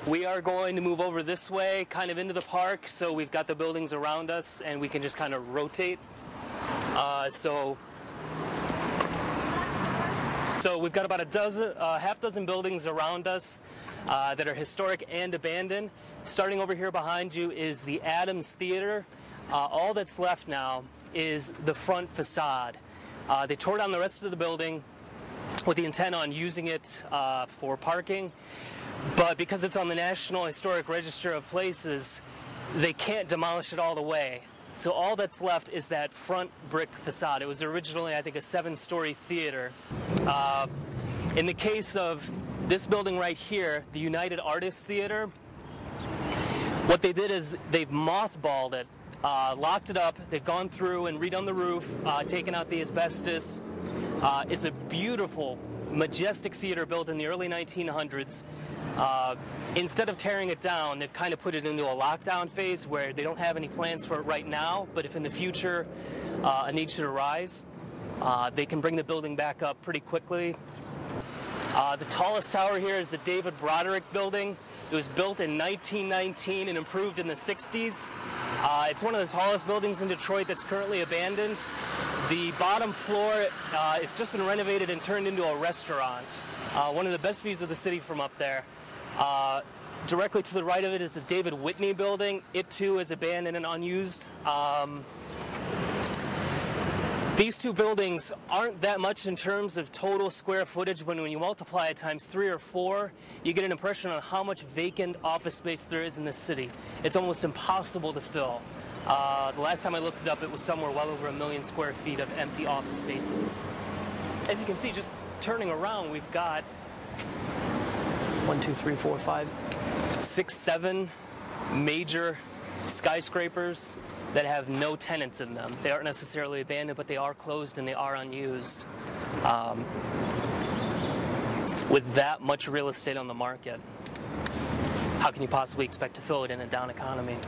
We are going to move over this way, kind of into the park, so we've got the buildings around us and we can just kind of rotate. So we've got about half dozen buildings around us that are historic and abandoned. Starting over here behind you is the Adams Theater. All that's left now is the front facade. They tore down the rest of the building with the intent on using it for parking. But because it's on the National Historic Register of Places, they can't demolish it all the way. So all that's left is that front brick facade. It was originally, I think, a 7-story theater. In the case of this building right here, the United Artists Theater, what they did is they've mothballed it, locked it up. They've gone through and redone the roof, taken out the asbestos. It's a beautiful, majestic theater built in the early 1900s. Instead of tearing it down, they've kind of put it into a lockdown phase where they don't have any plans for it right now, but if in the future a need should arise, they can bring the building back up pretty quickly. The tallest tower here is the David Broderick building. It was built in 1919 and improved in the 60s. It's one of the tallest buildings in Detroit that's currently abandoned. The bottom floor, it's just been renovated and turned into a restaurant. One of the best views of the city from up there. Directly to the right of it is the David Whitney building. It too is abandoned and unused. These two buildings aren't that much in terms of total square footage, but when you multiply it times 3 or 4, you get an impression on how much vacant office space there is in the city. It's almost impossible to fill. The last time I looked it up, it was somewhere well over 1 million square feet of empty office space. As you can see, just turning around, we've got 1, 2, 3, 4, 5, 6, 7 major skyscrapers that have no tenants in them. They aren't necessarily abandoned, but they are closed and they are unused. With that much real estate on the market, how can you possibly expect to fill it in a down economy?